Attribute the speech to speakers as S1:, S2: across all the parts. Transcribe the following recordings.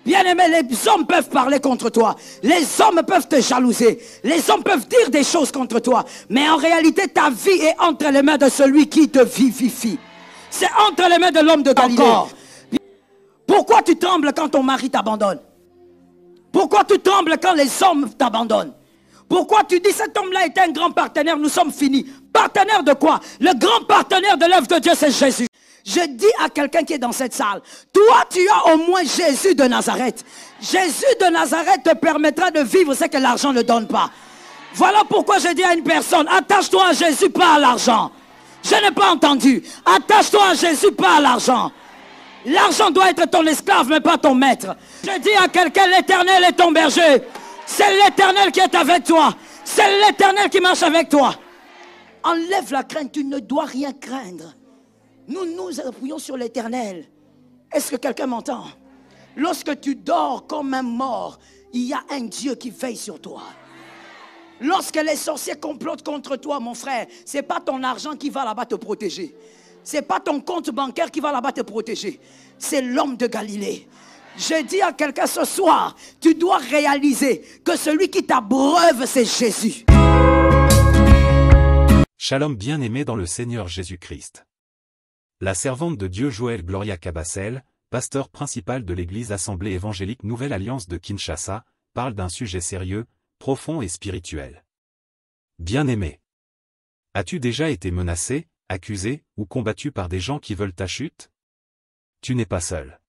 S1: Bien-aimé, les hommes peuvent parler contre toi. Les hommes peuvent te jalouser. Les hommes peuvent dire des choses contre toi. Mais en réalité, ta vie est entre les mains de celui qui te vivifie. C'est entre les mains de l'homme de Galilée. Encore. Pourquoi tu trembles quand ton mari t'abandonne? Pourquoi tu trembles quand les hommes t'abandonnent? Pourquoi tu dis cet homme-là est un grand partenaire, nous sommes finis? Partenaire de quoi? Le grand partenaire de l'œuvre de Dieu, c'est Jésus. Je dis à quelqu'un qui est dans cette salle, toi tu as au moins Jésus de Nazareth. Jésus de Nazareth te permettra de vivre ce que l'argent ne donne pas. Voilà pourquoi je dis à une personne, attache-toi à Jésus, pas à l'argent. Je n'ai pas entendu. Attache-toi à Jésus, pas à l'argent. L'argent doit être ton esclave, mais pas ton maître. Je dis à quelqu'un, l'Éternel est ton berger. C'est l'Éternel qui est avec toi. C'est l'Éternel qui marche avec toi. Enlève la crainte, tu ne dois rien craindre. Nous nous appuyons sur l'Éternel. Est-ce que quelqu'un m'entend? Lorsque tu dors comme un mort, il y a un Dieu qui veille sur toi. Lorsque les sorciers complotent contre toi, mon frère, ce n'est pas ton argent qui va là-bas te protéger. Ce n'est pas ton compte bancaire qui va là-bas te protéger. C'est l'homme de Galilée. Je dis à quelqu'un ce soir, tu dois réaliser que celui qui t'abreuve, c'est Jésus.
S2: Shalom bien-aimé dans le Seigneur Jésus-Christ. La servante de Dieu Joël Gloria Cabassel, pasteur principal de l'église Assemblée évangélique Nouvelle Alliance de Kinshasa, parle d'un sujet sérieux, profond et spirituel. Bien-aimé. As-tu déjà été menacé, accusé ou combattu par des gens qui veulent ta chute? Tu n'es pas seul.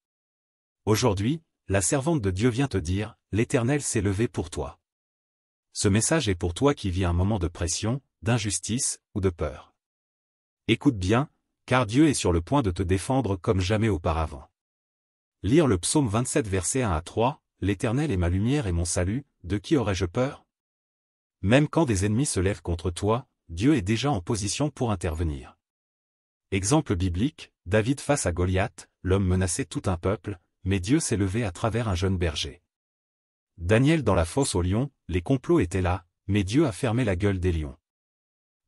S2: Aujourd'hui, la servante de Dieu vient te dire, l'Éternel s'est levé pour toi. Ce message est pour toi qui vis un moment de pression, d'injustice ou de peur. Écoute bien, car Dieu est sur le point de te défendre comme jamais auparavant. Lire le psaume 27 versets 1 à 3, l'Éternel est ma lumière et mon salut, de qui aurais-je peur? Même quand des ennemis se lèvent contre toi, Dieu est déjà en position pour intervenir. Exemple biblique, David face à Goliath, l'homme menaçait tout un peuple, mais Dieu s'est levé à travers un jeune berger. Daniel dans la fosse aux lions, les complots étaient là, mais Dieu a fermé la gueule des lions.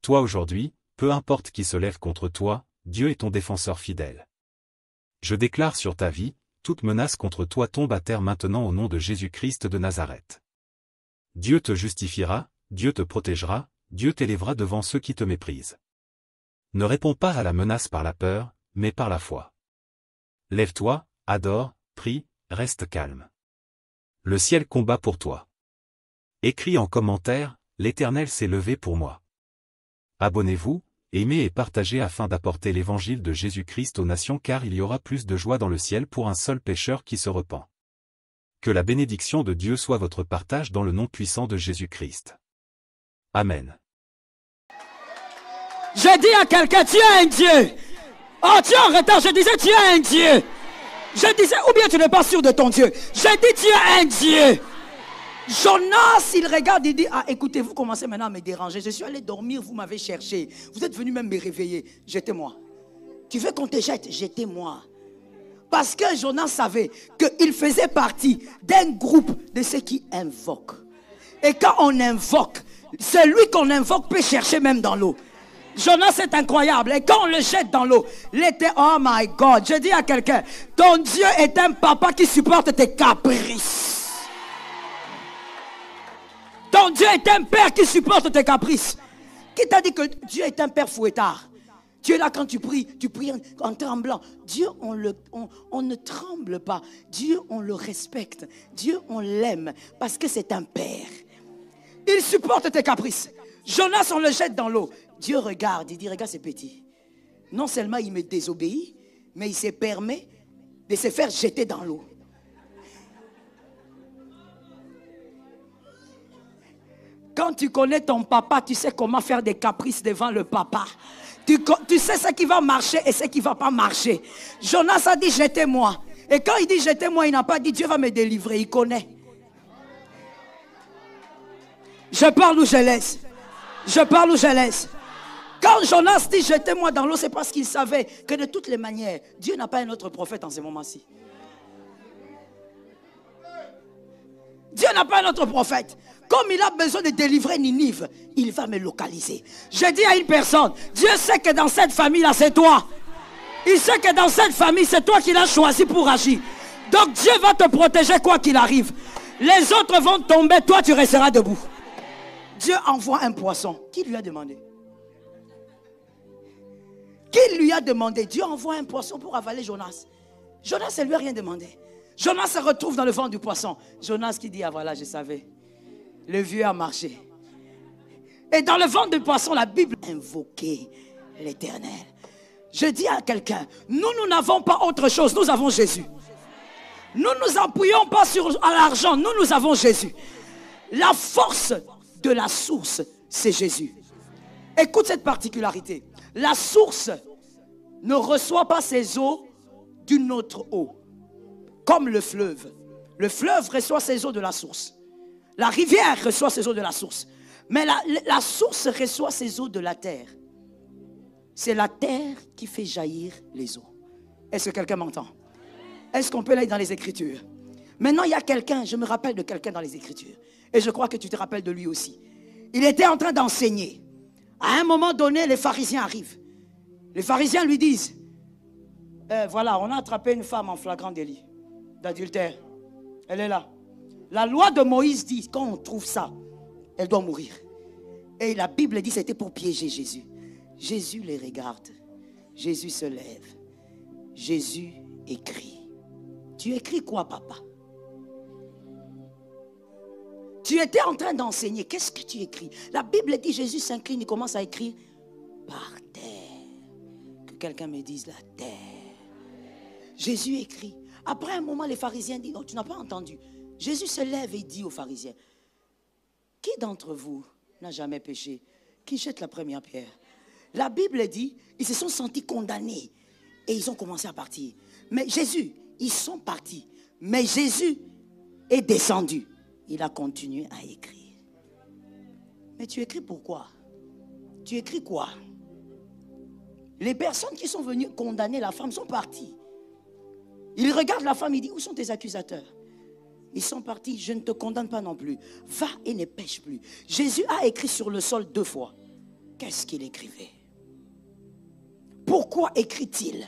S2: Toi aujourd'hui, peu importe qui se lève contre toi, Dieu est ton défenseur fidèle. Je déclare sur ta vie, toute menace contre toi tombe à terre maintenant au nom de Jésus-Christ de Nazareth. Dieu te justifiera, Dieu te protégera, Dieu t'élèvera devant ceux qui te méprisent. Ne réponds pas à la menace par la peur, mais par la foi. Lève-toi, adore, prie, reste calme. Le ciel combat pour toi. Écris en commentaire, l'Éternel s'est levé pour moi. Abonnez-vous, aimez et partagez afin d'apporter l'évangile de Jésus-Christ aux nations car il y aura plus de joie dans le ciel pour un seul pécheur qui se repent. Que la bénédiction de Dieu soit votre partage dans le nom puissant de Jésus-Christ. Amen.
S1: Je dis à quelqu'un, tu as un Dieu. Oh, tu es en retard, je disais, tu as un Dieu. Je disais, ou bien tu n'es pas sûr de ton Dieu. Je dis, tu as un Dieu. Jonas, il regarde, il dit, ah écoutez, vous commencez maintenant à me déranger. Je suis allé dormir, vous m'avez cherché. Vous êtes venu même me réveiller. Jetez-moi. Tu veux qu'on te jette? Jetez-moi. Parce que Jonas savait qu'il faisait partie d'un groupe de ceux qui invoquent. Et quand on invoque, celui qu'on invoque peut chercher même dans l'eau. Jonas est incroyable. Et quand on le jette dans l'eau, l'été, oh my God. Je dis à quelqu'un, ton Dieu est un papa qui supporte tes caprices. Ton Dieu est un père qui supporte tes caprices. Qui t'a dit que Dieu est un père fouettard? Dieu là quand tu pries en tremblant. Dieu on ne tremble pas. Dieu on le respecte. Dieu on l'aime parce que c'est un père. Il supporte tes caprices. Jonas on le jette dans l'eau. Dieu regarde, il dit regarde c'est petit. Non seulement il me désobéit, mais il se permet de se faire jeter dans l'eau. Quand tu connais ton papa, tu sais comment faire des caprices devant le papa. Tu sais ce qui va marcher et ce qui ne va pas marcher. Jonas a dit jetez-moi. Et quand il dit jetez-moi, il n'a pas dit Dieu va me délivrer. Il connaît. Je parle ou je laisse. Je parle ou je laisse. Quand Jonas dit jetez-moi dans l'eau, c'est parce qu'il savait que de toutes les manières, Dieu n'a pas un autre prophète en ce moment-ci. Dieu n'a pas un autre prophète. Comme il a besoin de délivrer Ninive, il va me localiser. Je dis à une personne, Dieu sait que dans cette famille-là, c'est toi. Il sait que dans cette famille, c'est toi qui l'as choisi pour agir. Donc Dieu va te protéger quoi qu'il arrive. Les autres vont tomber, toi tu resteras debout. Dieu envoie un poisson. Qui lui a demandé? Qui lui a demandé? Dieu envoie un poisson pour avaler Jonas. Jonas ne lui a rien demandé. Jonas se retrouve dans le ventre du poisson. Jonas qui dit, ah voilà, je savais. Le vieux a marché. Et dans le ventre du poisson, la Bible invoquait l'Éternel. Je dis à quelqu'un, nous n'avons pas autre chose, nous avons Jésus. Nous ne nous appuyons pas sur l'argent, nous avons Jésus. La force de la source, c'est Jésus. Écoute cette particularité. La source ne reçoit pas ses eaux d'une autre eau. Comme le fleuve. Le fleuve reçoit ses eaux de la source. La rivière reçoit ses eaux de la source. Mais la source reçoit ses eaux de la terre. C'est la terre qui fait jaillir les eaux. Est-ce que quelqu'un m'entend? Est-ce qu'on peut aller dans les Écritures? Maintenant, il y a quelqu'un, je me rappelle de quelqu'un dans les Écritures. Et je crois que tu te rappelles de lui aussi. Il était en train d'enseigner. À un moment donné, les pharisiens arrivent. Les pharisiens lui disent, voilà, on a attrapé une femme en flagrant délit d'adultère. Elle est là. La loi de Moïse dit, quand on trouve ça, elle doit mourir. Et la Bible dit, c'était pour piéger Jésus. Jésus les regarde. Jésus se lève. Jésus écrit. Tu écris quoi, papa? Tu étais en train d'enseigner. Qu'est-ce que tu écris? La Bible dit, Jésus s'incline, il commence à écrire par terre. Que quelqu'un me dise la terre. Jésus écrit. Après un moment, les pharisiens disent, oh, tu n'as pas entendu. Jésus se lève et dit aux pharisiens, qui d'entre vous n'a jamais péché? Qui jette la première pierre? La Bible dit, ils se sont sentis condamnés et ils ont commencé à partir. Mais Jésus, ils sont partis. Mais Jésus est descendu. Il a continué à écrire. Mais tu écris pourquoi? Tu écris quoi? Les personnes qui sont venues condamner la femme sont parties. Il regarde la femme, il dit, où sont tes accusateurs? Ils sont partis, je ne te condamne pas non plus. Va et ne pêche plus. Jésus a écrit sur le sol 2 fois. Qu'est-ce qu'il écrivait? Pourquoi écrit-il?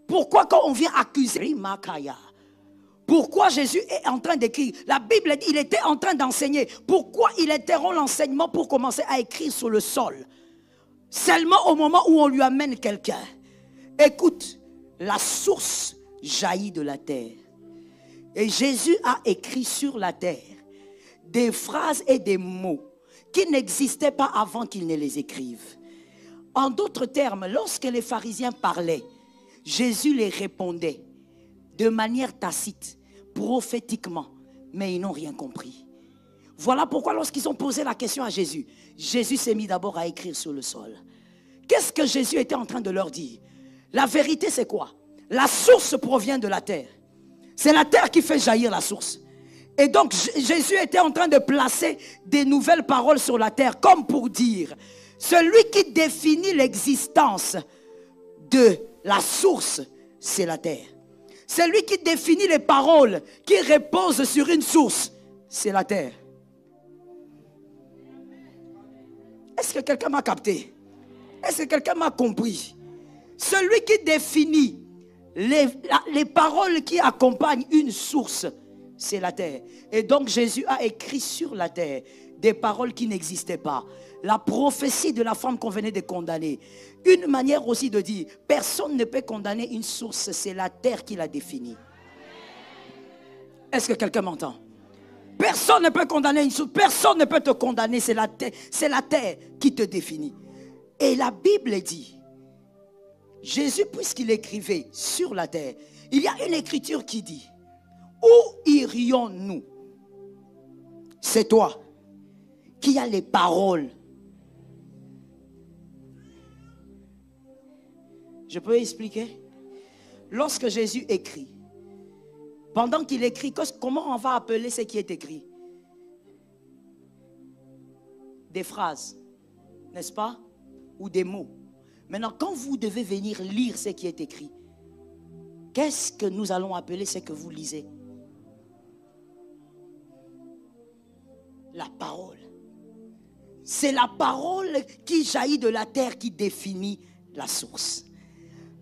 S1: Pourquoi quand on vient accuser Makaya? Pourquoi Jésus est en train d'écrire? La Bible dit, il était en train d'enseigner. Pourquoi il interrompt l'enseignement pour commencer à écrire sur le sol? Seulement au moment où on lui amène quelqu'un. Écoute, la source jaillit de la terre. Et Jésus a écrit sur la terre des phrases et des mots qui n'existaient pas avant qu'il ne les écrive. En d'autres termes, lorsque les pharisiens parlaient, Jésus les répondait de manière tacite, prophétiquement, mais ils n'ont rien compris. Voilà pourquoi lorsqu'ils ont posé la question à Jésus, Jésus s'est mis d'abord à écrire sur le sol. Qu'est-ce que Jésus était en train de leur dire? La vérité, c'est quoi? La source provient de la terre. C'est la terre qui fait jaillir la source. Et donc Jésus était en train de placer des nouvelles paroles sur la terre, comme pour dire, celui qui définit l'existence de la source, c'est la terre. Celui qui définit les paroles qui reposent sur une source, c'est la terre. Est-ce que quelqu'un m'a capté? Est-ce que quelqu'un m'a compris? Celui qui définit les paroles qui accompagnent une source, c'est la terre. Et donc Jésus a écrit sur la terre des paroles qui n'existaient pas. La prophétie de la femme qu'on venait de condamner. Une manière aussi de dire, personne ne peut condamner une source, c'est la terre qui l'a définie. Est-ce que quelqu'un m'entend? Personne ne peut condamner une source, personne ne peut te condamner, c'est la terre qui te définit. Et la Bible dit, Jésus, puisqu'il écrivait sur la terre, il y a une écriture qui dit, où irions-nous? C'est toi qui as les paroles. Je peux expliquer? Lorsque Jésus écrit, pendant qu'il écrit, comment on va appeler ce qui est écrit? Des phrases, n'est-ce pas? Ou des mots. Maintenant, quand vous devez venir lire ce qui est écrit, qu'est-ce que nous allons appeler ce que vous lisez? La parole. C'est la parole qui jaillit de la terre qui définit la source.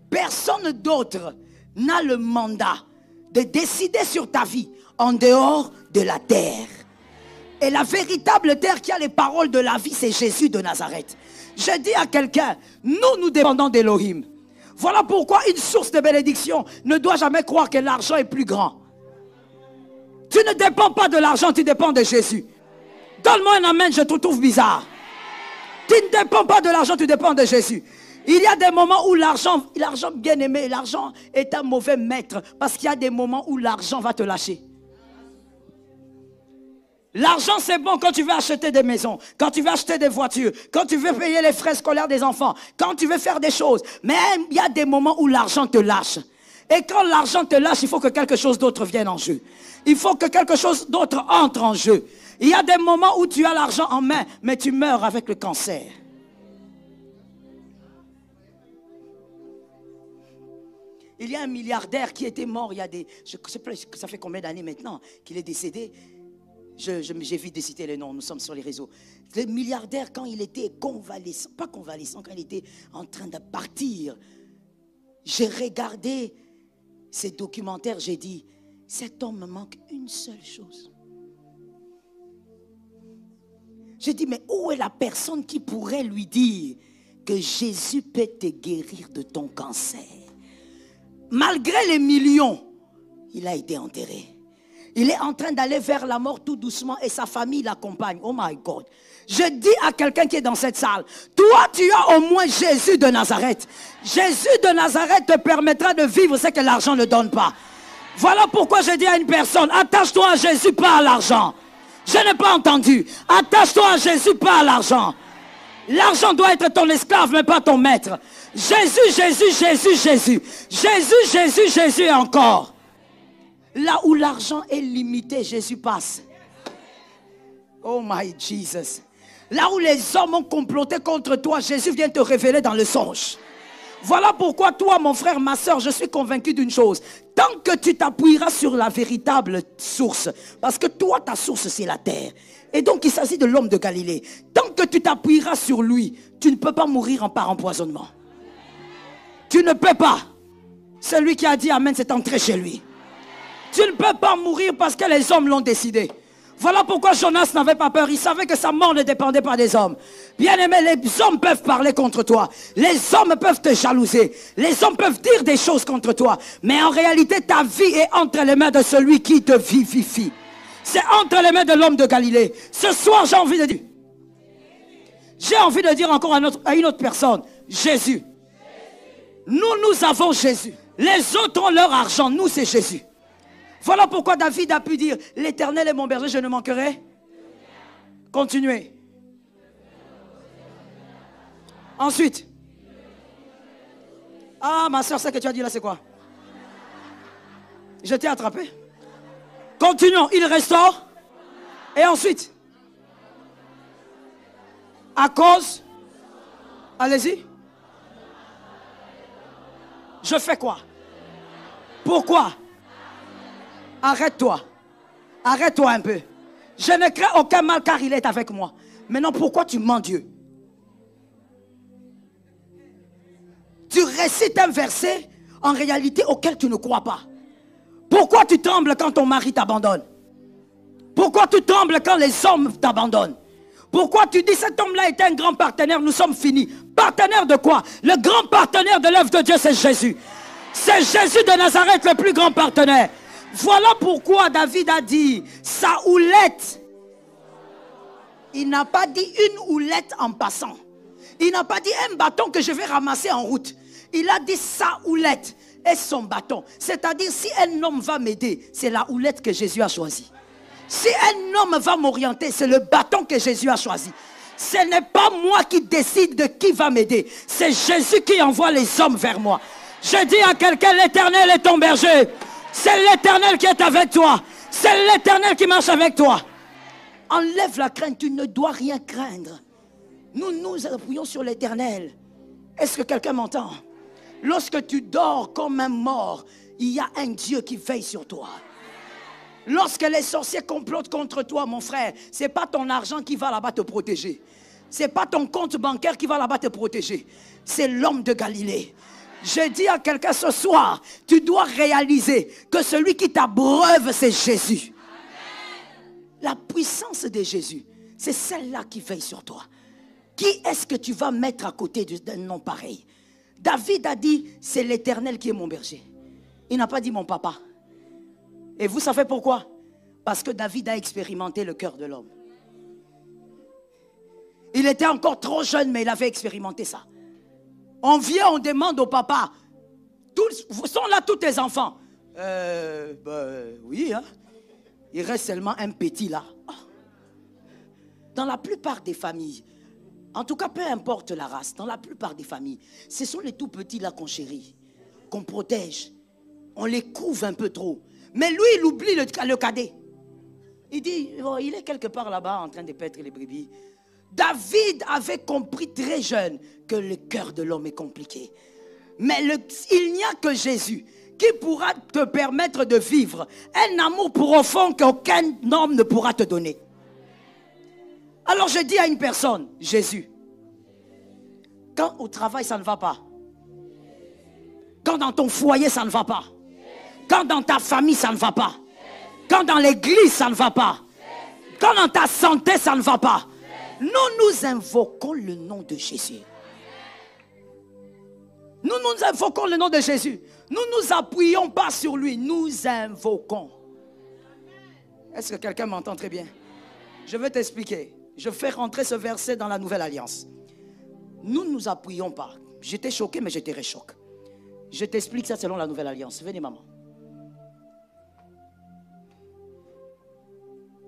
S1: Personne d'autre n'a le mandat de décider sur ta vie en dehors de la terre. Et la véritable terre qui a les paroles de la vie, c'est Jésus de Nazareth. Je dis à quelqu'un, nous dépendons d'Élohim. Voilà pourquoi une source de bénédiction ne doit jamais croire que l'argent est plus grand. Tu ne dépends pas de l'argent, tu dépends de Jésus. Donne-moi un amen, je te trouve bizarre. Tu ne dépends pas de l'argent, tu dépends de Jésus. Il y a des moments où l'argent bien aimé, l'argent est un mauvais maître. Parce qu'il y a des moments où l'argent va te lâcher. L'argent c'est bon quand tu veux acheter des maisons, quand tu veux acheter des voitures, quand tu veux payer les frais scolaires des enfants, quand tu veux faire des choses. Mais il y a des moments où l'argent te lâche. Et quand l'argent te lâche, il faut que quelque chose d'autre vienne en jeu. Il faut que quelque chose d'autre entre en jeu. Il y a des moments où tu as l'argent en main, mais tu meurs avec le cancer. Il y a un milliardaire qui était mort il y a des... Je ne sais pas, ça fait combien d'années maintenant qu'il est décédé. J'évite de citer les noms, nous sommes sur les réseaux. Le milliardaire, quand il était convalescent, pas convalescent, quand il était en train de partir, j'ai regardé ces documentaires, j'ai dit, cet homme me manque une seule chose. J'ai dit, mais où est la personne qui pourrait lui dire que Jésus peut te guérir de ton cancer? Malgré les millions, il a été enterré. Il est en train d'aller vers la mort tout doucement et sa famille l'accompagne. Oh my God. Je dis à quelqu'un qui est dans cette salle, toi tu as au moins Jésus de Nazareth. Jésus de Nazareth te permettra de vivre ce que l'argent ne donne pas. Voilà pourquoi je dis à une personne, attache-toi à Jésus, pas à l'argent. Je n'ai pas entendu. Attache-toi à Jésus, pas à l'argent. L'argent doit être ton esclave, mais pas ton maître. Jésus, Jésus, Jésus, Jésus. Jésus, Jésus, Jésus et encore. Là où l'argent est limité, Jésus passe. Oh my Jesus. Là où les hommes ont comploté contre toi, Jésus vient te révéler dans le songe. Voilà pourquoi toi, mon frère, ma soeur, je suis convaincu d'une chose. Tant que tu t'appuieras sur la véritable source, parce que toi, ta source, c'est la terre. Et donc, il s'agit de l'homme de Galilée. Tant que tu t'appuieras sur lui, tu ne peux pas mourir par empoisonnement. Tu ne peux pas. Celui qui a dit Amen, c'est entré chez lui. Tu ne peux pas mourir parce que les hommes l'ont décidé. Voilà pourquoi Jonas n'avait pas peur. Il savait que sa mort ne dépendait pas des hommes. Bien aimé, les hommes peuvent parler contre toi. Les hommes peuvent te jalouser. Les hommes peuvent dire des choses contre toi. Mais en réalité, ta vie est entre les mains de celui qui te vivifie. C'est entre les mains de l'homme de Galilée. Ce soir, j'ai envie de dire encore à une autre personne, Jésus. Nous avons Jésus. Les autres ont leur argent. Nous, c'est Jésus. Voilà pourquoi David a pu dire, l'Éternel est mon berger, je ne manquerai. Continuez. Ensuite. Ah, ma soeur, ce que tu as dit là, c'est quoi? Je t'ai attrapé. Continuons. Il restaure. Et ensuite. À cause. Allez-y. Je fais quoi? Pourquoi? Arrête-toi. Arrête-toi un peu. Je ne crains aucun mal car il est avec moi. Maintenant, pourquoi tu mens Dieu? Tu récites un verset en réalité auquel tu ne crois pas. Pourquoi tu trembles quand ton mari t'abandonne? Pourquoi tu trembles quand les hommes t'abandonnent? Pourquoi tu dis cet homme-là est un grand partenaire, nous sommes finis? Partenaire de quoi? Le grand partenaire de l'œuvre de Dieu, c'est Jésus. C'est Jésus de Nazareth, le plus grand partenaire. Voilà pourquoi David a dit, sa houlette. Il n'a pas dit une houlette en passant. Il n'a pas dit un bâton que je vais ramasser en route. Il a dit sa houlette et son bâton. C'est-à-dire, si un homme va m'aider, c'est la houlette que Jésus a choisie. Si un homme va m'orienter, c'est le bâton que Jésus a choisi. Ce n'est pas moi qui décide de qui va m'aider. C'est Jésus qui envoie les hommes vers moi. Je dis à quelqu'un, l'Éternel est ton berger. C'est l'Éternel qui est avec toi. C'est l'Éternel qui marche avec toi. Enlève la crainte, tu ne dois rien craindre. Nous nous appuyons sur l'Éternel. Est-ce que quelqu'un m'entend? Lorsque tu dors comme un mort, il y a un Dieu qui veille sur toi. Lorsque les sorciers complotent contre toi, mon frère, ce n'est pas ton argent qui va là-bas te protéger. Ce n'est pas ton compte bancaire qui va là-bas te protéger. C'est l'homme de Galilée. Je dis à quelqu'un ce soir, tu dois réaliser que celui qui t'abreuve, c'est Jésus. La puissance de Jésus, c'est celle-là qui veille sur toi. Qui est-ce que tu vas mettre à côté d'un nom pareil? David a dit, c'est l'Éternel qui est mon berger. Il n'a pas dit mon papa. Et vous savez pourquoi? Parce que David a expérimenté le cœur de l'homme. Il était encore trop jeune, mais il avait expérimenté ça. On vient, on demande au papa, sont là tous tes enfants? Oui, hein? Il reste seulement un petit là. Oh. Dans la plupart des familles, en tout cas peu importe la race, dans la plupart des familles, ce sont les tout petits là qu'on chérit, qu'on protège. On les couvre un peu trop. Mais lui, il oublie le cadet. Il dit, oh, il est quelque part là-bas en train de paître les brebis. David avait compris très jeune que le cœur de l'homme est compliqué. Mais il n'y a que Jésus qui pourra te permettre de vivre un amour profond qu'aucun homme ne pourra te donner. Alors je dis à une personne, Jésus, quand au travail ça ne va pas, quand dans ton foyer ça ne va pas, quand dans ta famille ça ne va pas, quand dans l'église ça ne va pas, quand dans ta santé ça ne va pas, nous invoquons le nom de Jésus. Nous invoquons le nom de Jésus. Nous ne nous appuyons pas sur lui, nous invoquons. Est-ce que quelqu'un m'entend très bien? Je vais t'expliquer. Je fais rentrer ce verset dans la nouvelle alliance. Nous ne nous appuyons pas. J'étais choqué, mais je te réchoque. Je t'explique ça selon la nouvelle alliance. Venez, maman.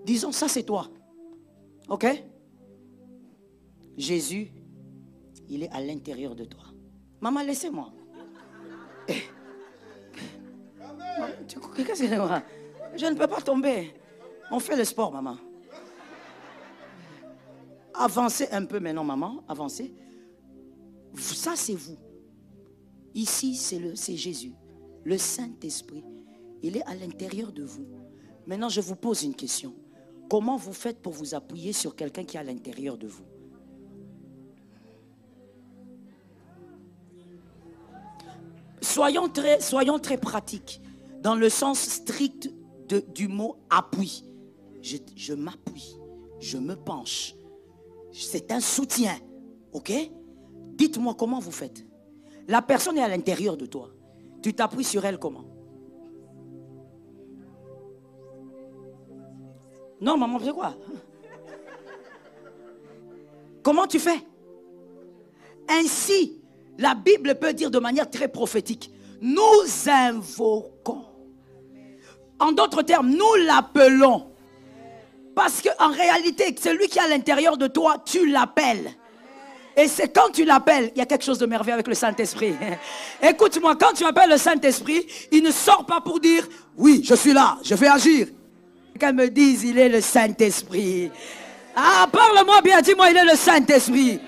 S1: Disons, ça c'est toi. Ok? Jésus, il est à l'intérieur de toi. Maman, laissez-moi. Qu'est-ce que c'est? Je ne peux pas tomber. On fait le sport, maman. Avancez un peu maintenant, maman. Avancez. Ça, c'est vous. Ici, c'est Jésus. Le Saint-Esprit. Il est à l'intérieur de vous. Maintenant, je vous pose une question. Comment vous faites pour vous appuyer sur quelqu'un qui est à l'intérieur de vous? Soyons très pratiques. Dans le sens strict du mot appui. Je m'appuie. Je me penche. C'est un soutien. Ok? Dites-moi comment vous faites. La personne est à l'intérieur de toi. Tu t'appuies sur elle comment? Non, maman, c'est quoi? Comment tu fais? Ainsi, la Bible peut dire de manière très prophétique, nous invoquons. En d'autres termes, nous l'appelons. Parce qu'en réalité, celui qui est à l'intérieur de toi, tu l'appelles. Et c'est quand tu l'appelles, il y a quelque chose de merveilleux avec le Saint-Esprit. Écoute-moi, quand tu appelles le Saint-Esprit, il ne sort pas pour dire, oui, je suis là, je vais agir. Quelqu'un me dise, il est le Saint-Esprit. Ah, parle-moi bien, dis-moi, il est le Saint-Esprit.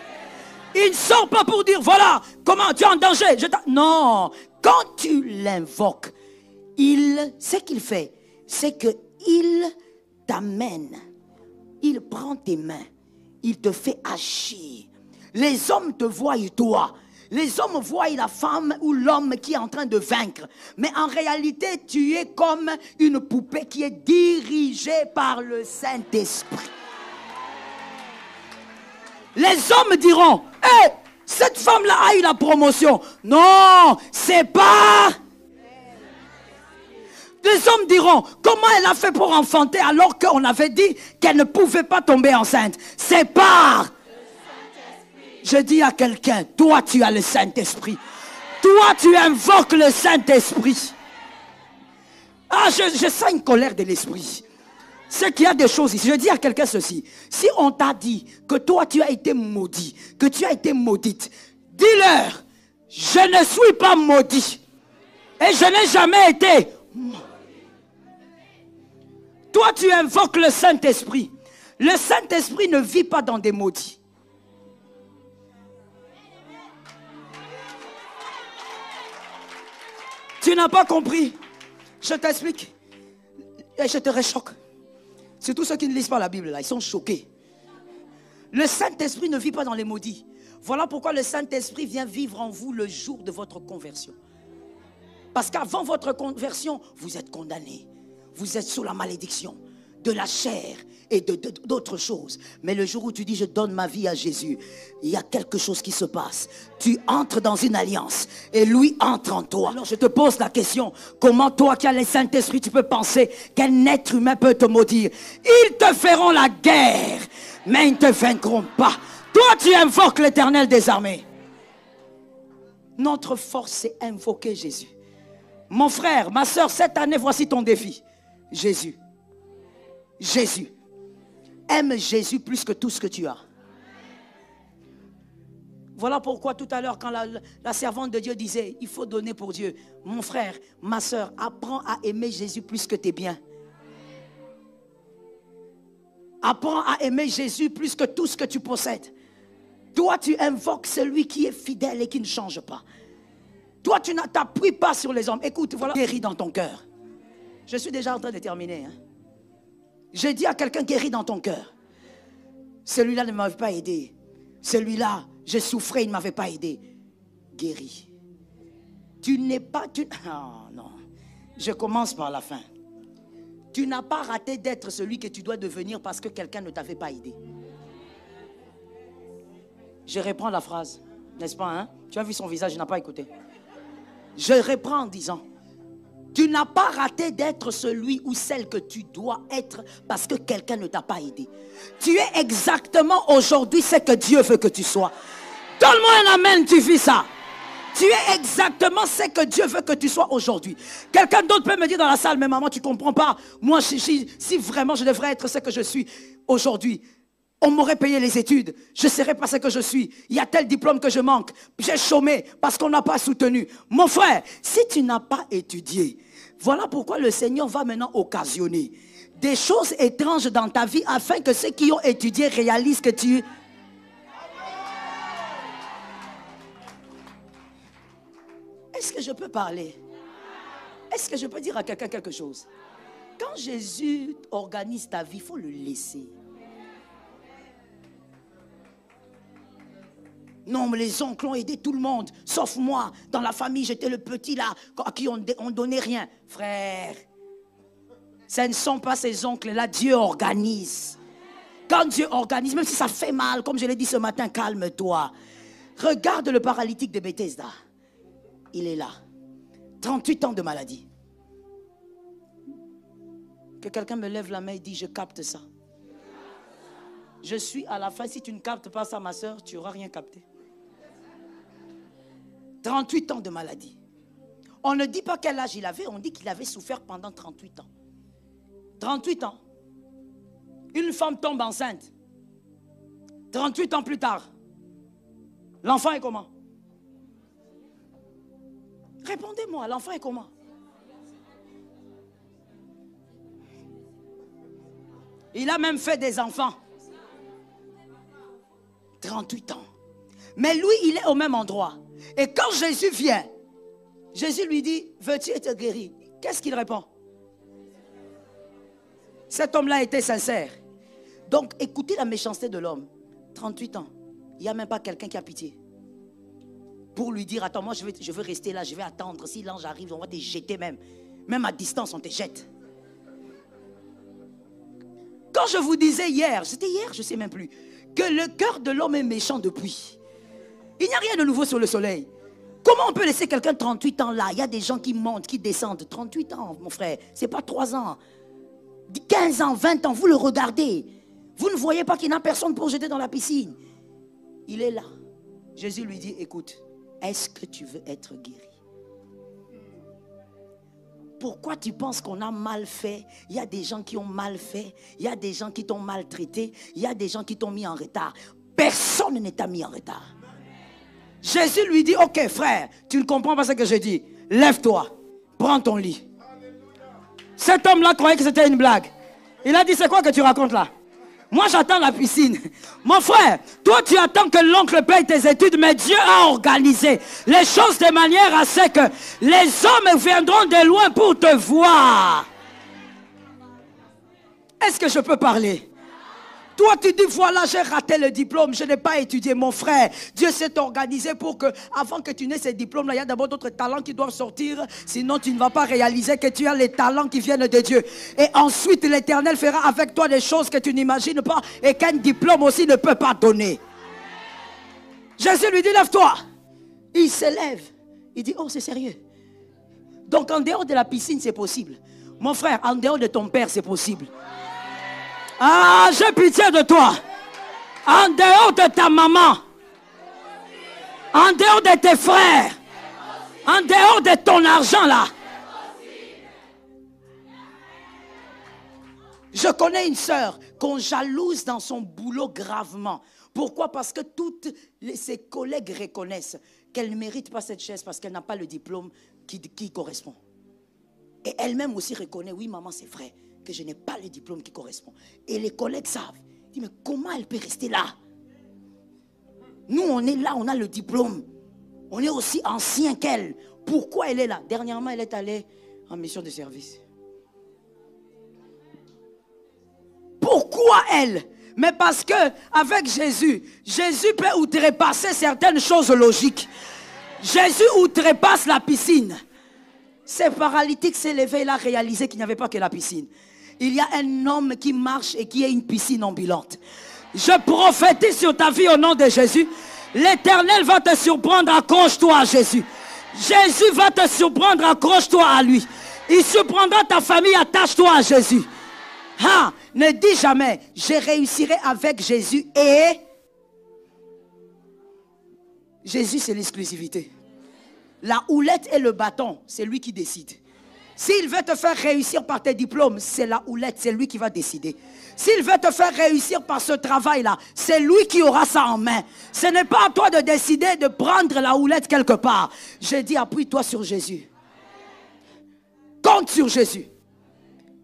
S1: Il ne sort pas pour dire, voilà, comment, tu es en danger. Non, quand tu l'invoques, ce qu'il fait, c'est qu'il t'amène, il prend tes mains, il te fait agir. Les hommes te voient toi. Les hommes voient la femme ou l'homme qui est en train de vaincre. Mais en réalité, tu es comme une poupée qui est dirigée par le Saint-Esprit. Les hommes diront, hey, cette femme-là a eu la promotion. Non, c'est pas... Les hommes diront, comment elle a fait pour enfanter alors qu'on avait dit qu'elle ne pouvait pas tomber enceinte? C'est pas... Je dis à quelqu'un, toi tu as le Saint-Esprit. Toi tu invoques le Saint-Esprit. Ah, je sens une colère de l'Esprit. C'est qu'il y a des choses ici. Je dis à quelqu'un ceci. Si on t'a dit que toi tu as été maudit, que tu as été maudite, dis-leur, je ne suis pas maudit. Et je n'ai jamais été maudit. Toi tu invoques le Saint-Esprit. Le Saint-Esprit ne vit pas dans des maudits. Tu n'as pas compris. Je t'explique. Et je te réchoque. Surtout ceux qui ne lisent pas la Bible là, ils sont choqués. Le Saint-Esprit ne vit pas dans les maudits. Voilà pourquoi le Saint-Esprit vient vivre en vous le jour de votre conversion. Parce qu'avant votre conversion, vous êtes condamné. Vous êtes sous la malédiction de la chair et d'autres choses. Mais le jour où tu dis je donne ma vie à Jésus, il y a quelque chose qui se passe. Tu entres dans une alliance et lui entre en toi. Alors je te pose la question, comment toi qui as le Saint-Esprit tu peux penser qu'un être humain peut te maudire? Ils te feront la guerre, mais ils ne te vaincront pas. Toi tu invoques l'Éternel des armées. Notre force c'est invoquer Jésus. Mon frère, ma soeur, cette année voici ton défi. Jésus. Jésus. Aime Jésus plus que tout ce que tu as. Voilà pourquoi tout à l'heure quand la servante de Dieu disait il faut donner pour Dieu. Mon frère, ma soeur, apprends à aimer Jésus plus que tes biens. Apprends à aimer Jésus plus que tout ce que tu possèdes. Toi tu invoques celui qui est fidèle et qui ne change pas. Toi tu n'appuies pas sur les hommes. Écoute, voilà, guéris dans ton cœur. Je suis déjà en train de terminer. J'ai dit à quelqu'un guéris dans ton cœur. Celui-là ne m'avait pas aidé. Celui-là, je souffrais, il ne m'avait pas aidé. Guéris. Tu n'es pas... Oh non, je commence par la fin. Tu n'as pas raté d'être celui que tu dois devenir parce que quelqu'un ne t'avait pas aidé. Je reprends la phrase, n'est-ce pas, hein? Tu as vu son visage, il n'a pas écouté. Je reprends en disant, tu n'as pas raté d'être celui ou celle que tu dois être parce que quelqu'un ne t'a pas aidé. Tu es exactement aujourd'hui ce que Dieu veut que tu sois. Donne-moi un amen, tu vis ça. Tu es exactement ce que Dieu veut que tu sois aujourd'hui. Quelqu'un d'autre peut me dire dans la salle, mais maman, tu ne comprends pas. Moi, si vraiment je devrais être ce que je suis aujourd'hui, on m'aurait payé les études, je ne serais pas ce que je suis. Il y a tel diplôme que je manque. J'ai chômé parce qu'on n'a pas soutenu. Mon frère, si tu n'as pas étudié, voilà pourquoi le Seigneur va maintenant occasionner des choses étranges dans ta vie afin que ceux qui ont étudié réalisent que tu... Est-ce que je peux parler? Est-ce que je peux dire à quelqu'un quelque chose? Quand Jésus organise ta vie, il faut le laisser. Non, mais les oncles ont aidé tout le monde, sauf moi. Dans la famille, j'étais le petit là, à qui on ne donnait rien. Frère, ce ne sont pas ces oncles-là, Dieu organise. Quand Dieu organise, même si ça fait mal, comme je l'ai dit ce matin, calme-toi. Regarde le paralytique de Bethesda. Il est là. 38 ans de maladie. Que quelqu'un me lève la main et dit, je capte ça. Je suis à la fin, si tu ne captes pas ça, ma soeur, tu n'auras rien capté. 38 ans de maladie. On ne dit pas quel âge il avait, on dit qu'il avait souffert pendant 38 ans. 38 ans. Une femme tombe enceinte. 38 ans plus tard. L'enfant est comment? Répondez-moi, l'enfant est comment? Il a même fait des enfants. 38 ans. Mais lui, il est au même endroit. Et quand Jésus vient, Jésus lui dit, veux-tu être guéri? Qu'est-ce qu'il répond? Cet homme-là était sincère. Donc, écoutez la méchanceté de l'homme. 38 ans. Il n'y a même pas quelqu'un qui a pitié. Pour lui dire, attends, moi je veux rester là, je vais attendre. Si l'ange arrive, on va te jeter même. Même à distance, on te jette. Quand je vous disais hier, c'était hier, je ne sais même plus, que le cœur de l'homme est méchant depuis. Il n'y a rien de nouveau sur le soleil. Comment on peut laisser quelqu'un de 38 ans là? Il y a des gens qui montent, qui descendent. 38 ans, mon frère, ce n'est pas 3 ans. 15 ans, 20 ans, vous le regardez. Vous ne voyez pas qu'il n'y a personne pour jeter dans la piscine. Il est là. Jésus lui dit, écoute, est-ce que tu veux être guéri? Pourquoi tu penses qu'on a mal fait? Il y a des gens qui ont mal fait. Il y a des gens qui t'ont maltraité. Il y a des gens qui t'ont mis en retard. Personne ne t'a mis en retard. Jésus lui dit, ok frère, tu ne comprends pas ce que je dis. Lève-toi, prends ton lit. Cet homme-là croyait que c'était une blague. Il a dit, c'est quoi que tu racontes là? Moi j'attends la piscine. Mon frère, toi tu attends que l'oncle paye tes études, mais Dieu a organisé les choses de manière à ce que les hommes viendront de loin pour te voir. Est-ce que je peux parler? Toi, tu dis, voilà, j'ai raté le diplôme, je n'ai pas étudié. Mon frère, Dieu s'est organisé pour que, avant que tu n'aies ces diplômes-là, il y a d'abord d'autres talents qui doivent sortir. Sinon, tu ne vas pas réaliser que tu as les talents qui viennent de Dieu. Et ensuite, l'Éternel fera avec toi des choses que tu n'imagines pas et qu'un diplôme aussi ne peut pas donner. Jésus lui dit, lève-toi. Il se lève. Il dit, oh, c'est sérieux. Donc, en dehors de la piscine, c'est possible. Mon frère, en dehors de ton père, c'est possible. Ah, j'ai pitié de toi. En dehors de ta maman, en dehors de tes frères, en dehors de ton argent là. Je connais une sœur qu'on jalouse dans son boulot gravement. Pourquoi? Parce que toutes ses collègues reconnaissent qu'elle ne mérite pas cette chaise parce qu'elle n'a pas le diplôme qui correspond. Et elle-même aussi reconnaît, oui maman c'est vrai, que je n'ai pas le diplôme qui correspond. Et les collègues savent. Ils disent, mais comment elle peut rester là? Nous, on est là, on a le diplôme. On est aussi ancien qu'elle. Pourquoi elle est là? Dernièrement, elle est allée en mission de service. Pourquoi elle? Mais parce que avec Jésus, Jésus peut outrepasser certaines choses logiques. Jésus outrepasse la piscine. Ce paralytique s'est levé, il a réalisé qu'il n'y avait pas que la piscine. Il y a un homme qui marche et qui a une piscine ambulante. Je prophétise sur ta vie au nom de Jésus. L'Éternel va te surprendre, accroche-toi à Jésus. Jésus va te surprendre, accroche-toi à lui. Il surprendra ta famille, attache-toi à Jésus. Ah, ne dis jamais, je réussirai avec Jésus et... Jésus, c'est l'exclusivité. La houlette et le bâton, c'est lui qui décide. S'il veut te faire réussir par tes diplômes, c'est la houlette, c'est lui qui va décider. S'il veut te faire réussir par ce travail-là, c'est lui qui aura ça en main. Ce n'est pas à toi de décider de prendre la houlette quelque part. Je dis, appuie-toi sur Jésus. Compte sur Jésus.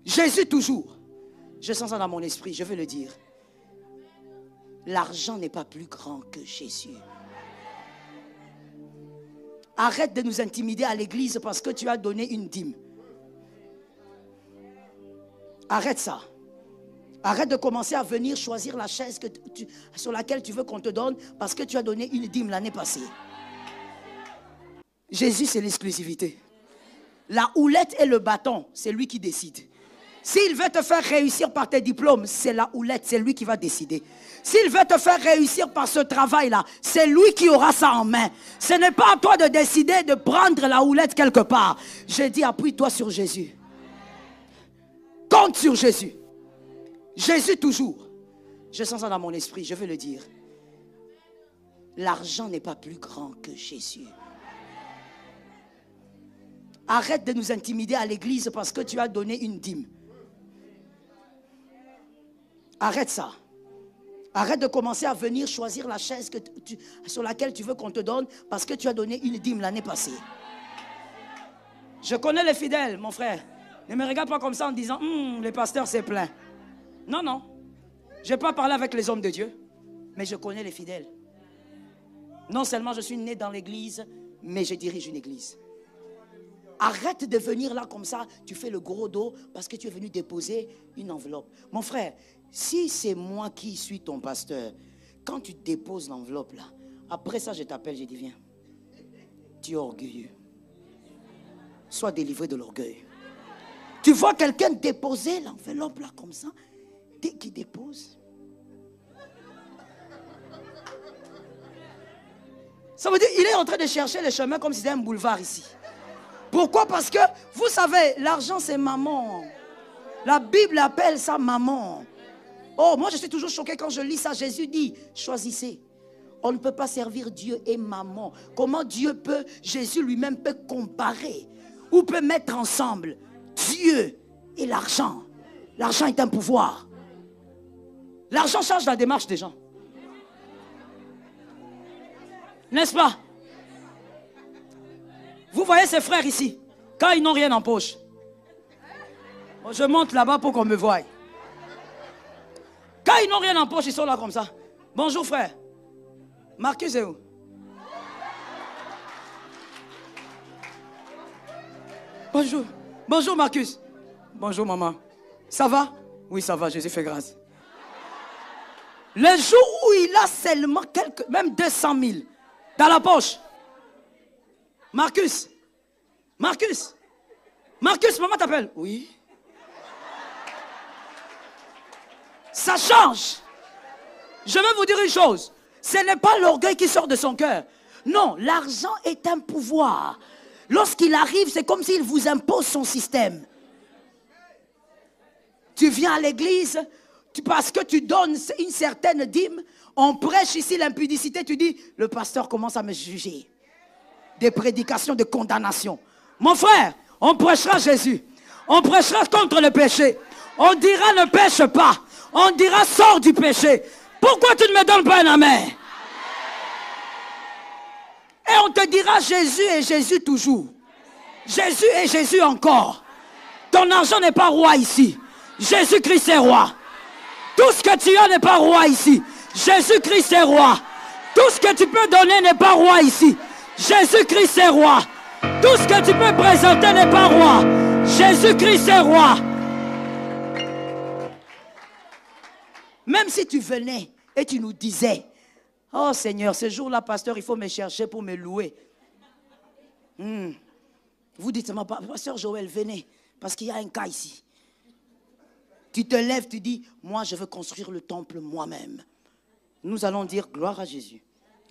S1: Jésus toujours. Je sens ça dans mon esprit, je veux le dire. L'argent n'est pas plus grand que Jésus. Arrête de nous intimider à l'église parce que tu as donné une dîme. Arrête ça. Arrête de commencer à venir choisir la chaise sur laquelle tu veux qu'on te donne parce que tu as donné une dîme l'année passée. Jésus, c'est l'exclusivité. La houlette et le bâton, c'est lui qui décide. S'il veut te faire réussir par tes diplômes, c'est la houlette, c'est lui qui va décider. S'il veut te faire réussir par ce travail-là, c'est lui qui aura ça en main. Ce n'est pas à toi de décider de prendre la houlette quelque part. Je dis, appuie-toi sur Jésus. Compte sur Jésus. Jésus toujours. Je sens ça dans mon esprit, je veux le dire. L'argent n'est pas plus grand que Jésus. Arrête de nous intimider à l'église parce que tu as donné une dîme. Arrête ça. Arrête de commencer à venir choisir la chaise sur laquelle tu veux qu'on te donne parce que tu as donné une dîme l'année passée. Je connais les fidèles, mon frère. Ne me regarde pas comme ça en disant les pasteurs c'est plein. Non, non. Je n'ai pas parlé avec les hommes de Dieu, mais je connais les fidèles. Non seulement je suis né dans l'église, mais je dirige une église. Arrête de venir là comme ça, tu fais le gros dos parce que tu es venu déposer une enveloppe. Mon frère, si c'est moi qui suis ton pasteur, quand tu déposes l'enveloppe là, après ça je t'appelle, je dis viens. Tu es orgueilleux. Sois délivré de l'orgueil. Tu vois quelqu'un déposer l'enveloppe là comme ça, dès qu'il dépose. Ça veut dire qu'il est en train de chercher le chemin comme si c'était un boulevard ici. Pourquoi? Parce que, vous savez, l'argent c'est maman. La Bible appelle ça maman. Oh, moi je suis toujours choqué quand je lis ça. Jésus dit, choisissez. On ne peut pas servir Dieu et maman. Comment Dieu peut, Jésus lui-même peut comparer ou peut mettre ensemble Dieu et l'argent. L'argent est un pouvoir. L'argent change la démarche des gens. N'est-ce pas? Vous voyez ces frères ici, quand ils n'ont rien en poche. Je monte là-bas pour qu'on me voie. Quand ils n'ont rien en poche, ils sont là comme ça. Bonjour frère. Marcus est où? Bonjour. Bonjour Marcus. Bonjour maman. Ça va? Oui, ça va, Jésus fait grâce. Le jour où il a seulement même 200 000 dans la poche. Marcus, maman t'appelle. Oui. Ça change. Je vais vous dire une chose. Ce n'est pas l'orgueil qui sort de son cœur. Non, l'argent est un pouvoir. Lorsqu'il arrive, c'est comme s'il vous impose son système. Tu viens à l'église, parce que tu donnes une certaine dîme, on prêche ici l'impudicité, tu dis, le pasteur commence à me juger. Des prédications de condamnation. Mon frère, on prêchera Jésus. On prêchera contre le péché. On dira ne pêche pas. On dira sors du péché. Pourquoi tu ne me donnes pas un amen? Et on te dira Jésus et Jésus toujours. Jésus et Jésus encore. Ton argent n'est pas roi ici. Jésus-Christ est roi. Tout ce que tu as n'est pas roi ici. Jésus-Christ est roi. Tout ce que tu peux donner n'est pas roi ici. Jésus-Christ est roi. Tout ce que tu peux présenter n'est pas roi. Jésus-Christ est roi. Même si tu venais et tu nous disais, oh Seigneur, ce jour-là, pasteur, il faut me chercher pour me louer. Vous dites, pasteur Joël, venez, parce qu'il y a un cas ici. Tu te lèves, tu dis, moi je veux construire le temple moi-même. Nous allons dire gloire à Jésus.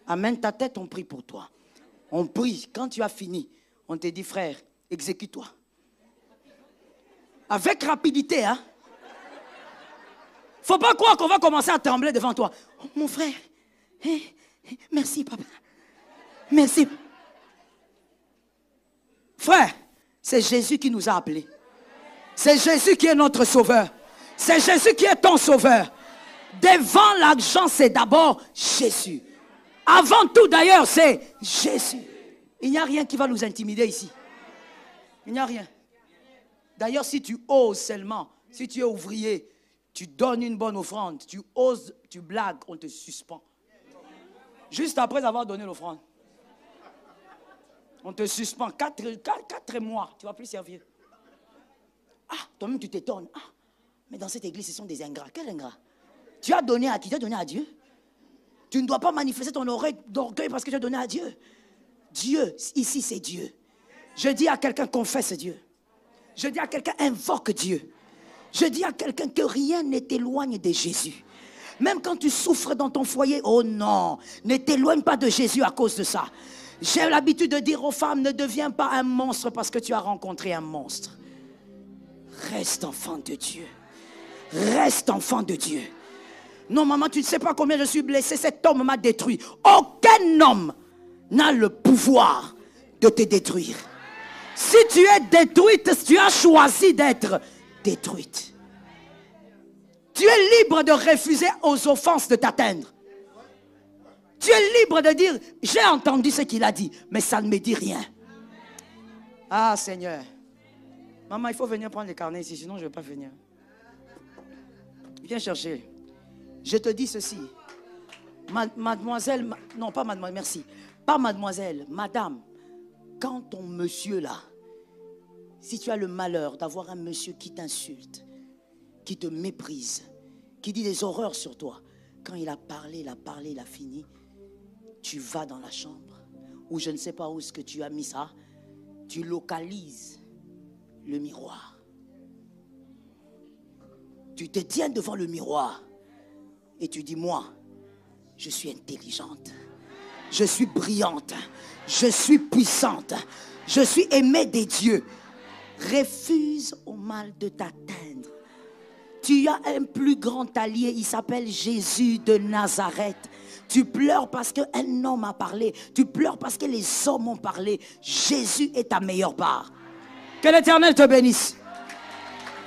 S1: Amène ta tête, on prie pour toi. On prie, quand tu as fini, on te dit, frère, exécute-toi. Avec rapidité, hein. Faut pas croire qu'on va commencer à trembler devant toi. Oh, mon frère, merci papa. Merci. Frère, c'est Jésus qui nous a appelés. C'est Jésus qui est notre sauveur. C'est Jésus qui est ton sauveur. Devant l'argent, c'est d'abord Jésus. Avant tout d'ailleurs, c'est Jésus. Il n'y a rien qui va nous intimider ici. Il n'y a rien. D'ailleurs, si tu oses seulement, si tu es ouvrier, tu donnes une bonne offrande, tu oses, tu blagues, on te suspend. Juste après avoir donné l'offrande. On te suspend 4 mois, tu ne vas plus servir. Ah, toi-même tu t'étonnes. Ah, mais dans cette église, ce sont des ingrats. Quel ingrat? Tu as donné à qui? Tu as donné à Dieu. Tu ne dois pas manifester ton orgueil parce que tu as donné à Dieu. Dieu, ici c'est Dieu. Je dis à quelqu'un, confesse Dieu. Je dis à quelqu'un, invoque Dieu. Je dis à quelqu'un que rien ne t'éloigne de Jésus. Même quand tu souffres dans ton foyer, oh non, ne t'éloigne pas de Jésus à cause de ça. J'ai l'habitude de dire aux femmes, ne deviens pas un monstre parce que tu as rencontré un monstre. Reste enfant de Dieu. Reste enfant de Dieu. Non, maman, tu ne sais pas combien je suis blessé. Cet homme m'a détruit. Aucun homme n'a le pouvoir de te détruire. Si tu es détruite, tu as choisi d'être détruite. Tu es libre de refuser aux offenses de t'atteindre. Tu es libre de dire, j'ai entendu ce qu'il a dit, mais ça ne me dit rien. Ah Seigneur. Maman, il faut venir prendre les carnets ici, sinon je ne vais pas venir. Viens chercher. Je te dis ceci. Mademoiselle, non pas mademoiselle, merci. Pas mademoiselle, madame. Quand ton monsieur là, si tu as le malheur d'avoir un monsieur qui t'insulte, qui te méprise, qui dit des horreurs sur toi, quand il a parlé, il a fini, tu vas dans la chambre, ou je ne sais pas où est-ce que tu as mis ça, tu localises le miroir. Tu te tiens devant le miroir et tu dis, moi, je suis intelligente, je suis brillante, je suis puissante, je suis aimée des dieux. Refuse au mal de t'atteindre. Tu as un plus grand allié, il s'appelle Jésus de Nazareth. Tu pleures parce qu'un homme a parlé. Tu pleures parce que les hommes ont parlé. Jésus est ta meilleure part. Que l'Éternel te bénisse.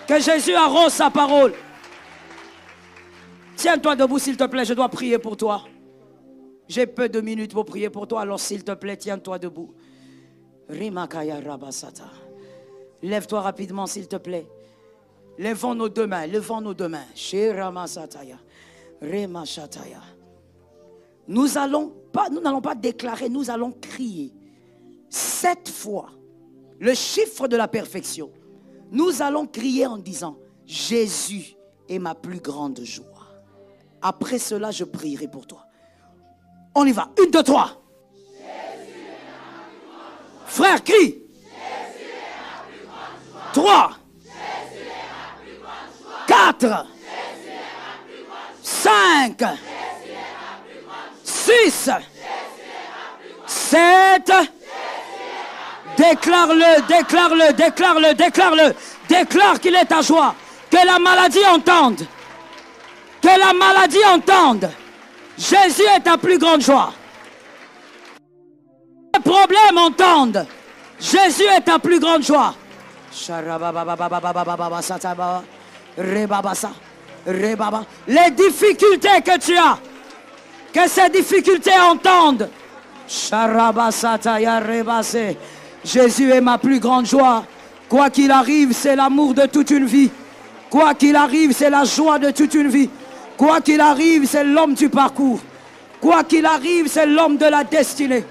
S1: Que Jésus arrose sa parole. Tiens-toi debout s'il te plaît, je dois prier pour toi. J'ai peu de minutes pour prier pour toi, alors s'il te plaît, tiens-toi debout. Rimakaya Rabasata. Lève-toi rapidement s'il te plaît. Levons nos deux mains, levons nos deux mains. Shiramasataya. Remashataya. Nous n'allons pas déclarer, nous allons crier 7 fois le chiffre de la perfection. Nous allons crier en disant, Jésus est ma plus grande joie. Après cela, je prierai pour toi. On y va. 1, 2, 3. Frère, crie. 3. 4. 5. 6. 7. Déclare-le, déclare-le, déclare-le, déclare-le. Déclare qu'il est ta joie. Que la maladie entende. Que la maladie entende. Jésus est ta plus grande joie. Que les problèmes entendent. Jésus est ta plus grande joie. Les difficultés que tu as, que ces difficultés entendent. Jésus est ma plus grande joie. Quoi qu'il arrive, c'est l'amour de toute une vie. Quoi qu'il arrive, c'est la joie de toute une vie. Quoi qu'il arrive, c'est l'homme du parcours. Quoi qu'il arrive, c'est l'homme de la destinée.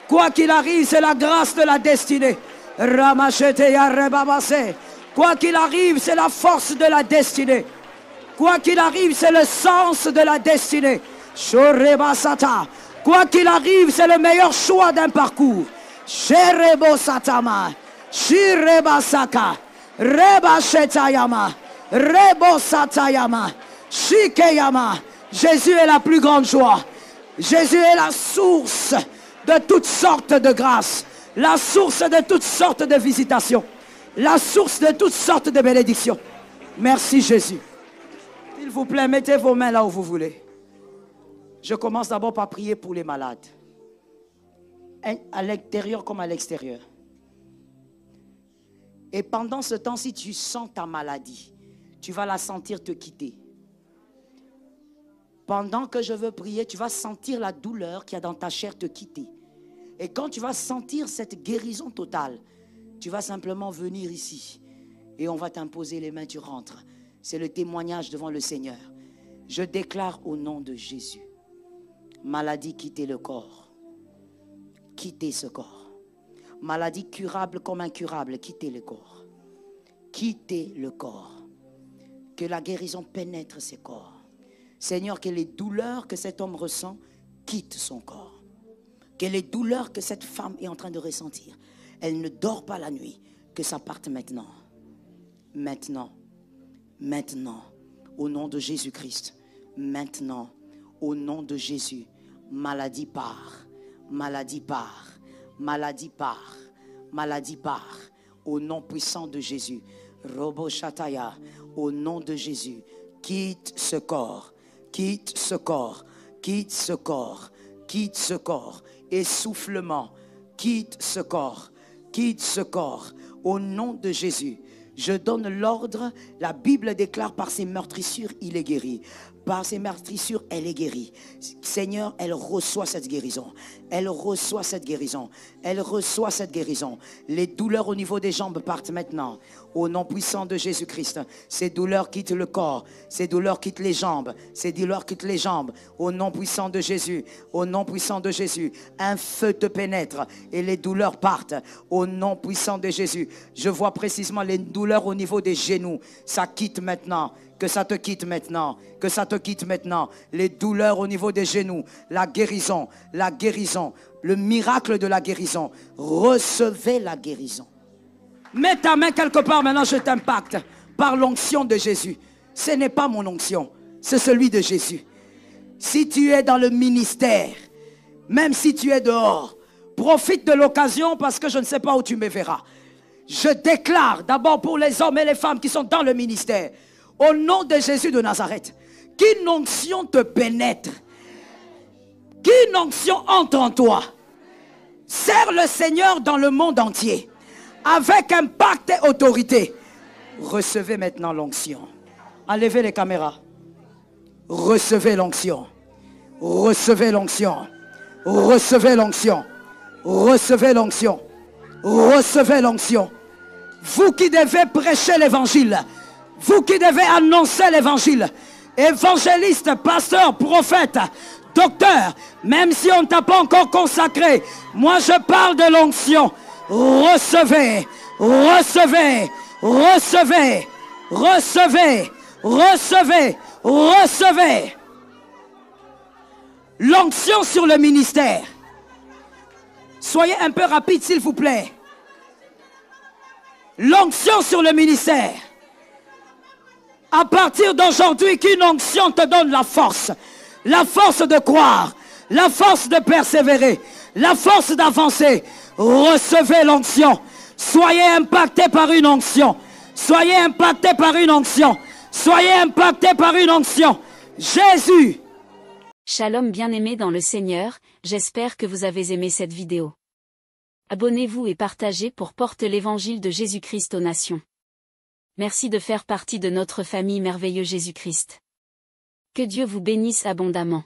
S1: Quoi qu'il arrive, c'est la grâce de la destinée. Quoi qu'il arrive, c'est la force de la destinée. Quoi qu'il arrive, c'est le sens de la destinée. Quoi qu'il arrive, c'est le meilleur choix d'un parcours. Sherebo Satama, Shireba Saka, Reba Shetayama, Rebo Satayama, Shikeyama. Jésus est la plus grande joie. Jésus est la source de toutes sortes de grâces, la source de toutes sortes de visitations, la source de toutes sortes de bénédictions. Merci Jésus. S'il vous plaît, mettez vos mains là où vous voulez. Je commence d'abord par prier pour les malades. À l'intérieur comme à l'extérieur. Et pendant ce temps, si tu sens ta maladie, tu vas la sentir te quitter. Pendant que je veux prier, tu vas sentir la douleur qu'il y a dans ta chair te quitter. Et quand tu vas sentir cette guérison totale, tu vas simplement venir ici. Et on va t'imposer les mains, tu rentres. C'est le témoignage devant le Seigneur. Je déclare au nom de Jésus. Maladie, quittez le corps. Quittez ce corps. Maladie curable comme incurable, quittez le corps. Quittez le corps. Que la guérison pénètre ces corps. Seigneur, que les douleurs que cet homme ressent quittent son corps. Que les douleurs que cette femme est en train de ressentir, elle ne dort pas la nuit, que ça parte maintenant. Maintenant. Maintenant. Au nom de Jésus-Christ. Maintenant. Au nom de Jésus. Maladie part. Maladie part. Maladie part. Maladie part. Au nom puissant de Jésus. Robo Shataya. Au nom de Jésus. Quitte ce corps. Quitte ce corps. Quitte ce corps. Quitte ce corps. Essoufflement. Quitte ce corps. Quitte ce corps. Au nom de Jésus. Je donne l'ordre. La Bible déclare par ses meurtrissures, il est guéri. Par ses meurtrissures, elle est guérie. Seigneur, elle reçoit cette guérison. Elle reçoit cette guérison. Elle reçoit cette guérison. Les douleurs au niveau des jambes partent maintenant. Au nom puissant de Jésus-Christ. Ces douleurs quittent le corps. Ces douleurs quittent les jambes. Ces douleurs quittent les jambes. Au nom puissant de Jésus. Au nom puissant de Jésus. Un feu te pénètre et les douleurs partent. Au nom puissant de Jésus. Je vois précisément les douleurs au niveau des genoux. Ça quitte maintenant. Que ça te quitte maintenant. Que ça te quitte maintenant. Les douleurs au niveau des genoux. La guérison. La guérison. Le miracle de la guérison. Recevez la guérison. Mets ta main quelque part maintenant, je t'impacte. Par l'onction de Jésus. Ce n'est pas mon onction. C'est celui de Jésus. Si tu es dans le ministère, même si tu es dehors, profite de l'occasion parce que je ne sais pas où tu me verras. Je déclare d'abord pour les hommes et les femmes qui sont dans le ministère. Au nom de Jésus de Nazareth, qu'une onction te pénètre, qu'une onction entre en toi. Sers le Seigneur dans le monde entier, avec impact et autorité. Recevez maintenant l'onction. Enlevez les caméras. Recevez l'onction. Recevez l'onction. Recevez l'onction. Recevez l'onction. Recevez l'onction. Vous qui devez prêcher l'évangile, vous qui devez annoncer l'évangile, évangéliste, pasteur, prophète, docteur, même si on ne t'a pas encore consacré, moi je parle de l'onction. Recevez, recevez, recevez, recevez, recevez, recevez. L'onction sur le ministère. Soyez un peu rapide, s'il vous plaît. L'onction sur le ministère. À partir d'aujourd'hui, qu'une onction te donne la force de croire, la force de persévérer, la force d'avancer. Recevez l'onction. Soyez impactés par une onction. Soyez impactés par une onction. Soyez impactés par une onction. Jésus.
S3: Shalom bien-aimés dans le Seigneur, j'espère que vous avez aimé cette vidéo. Abonnez-vous et partagez pour porter l'évangile de Jésus-Christ aux nations. Merci de faire partie de notre famille merveilleuse Jésus-Christ. Que Dieu vous bénisse abondamment.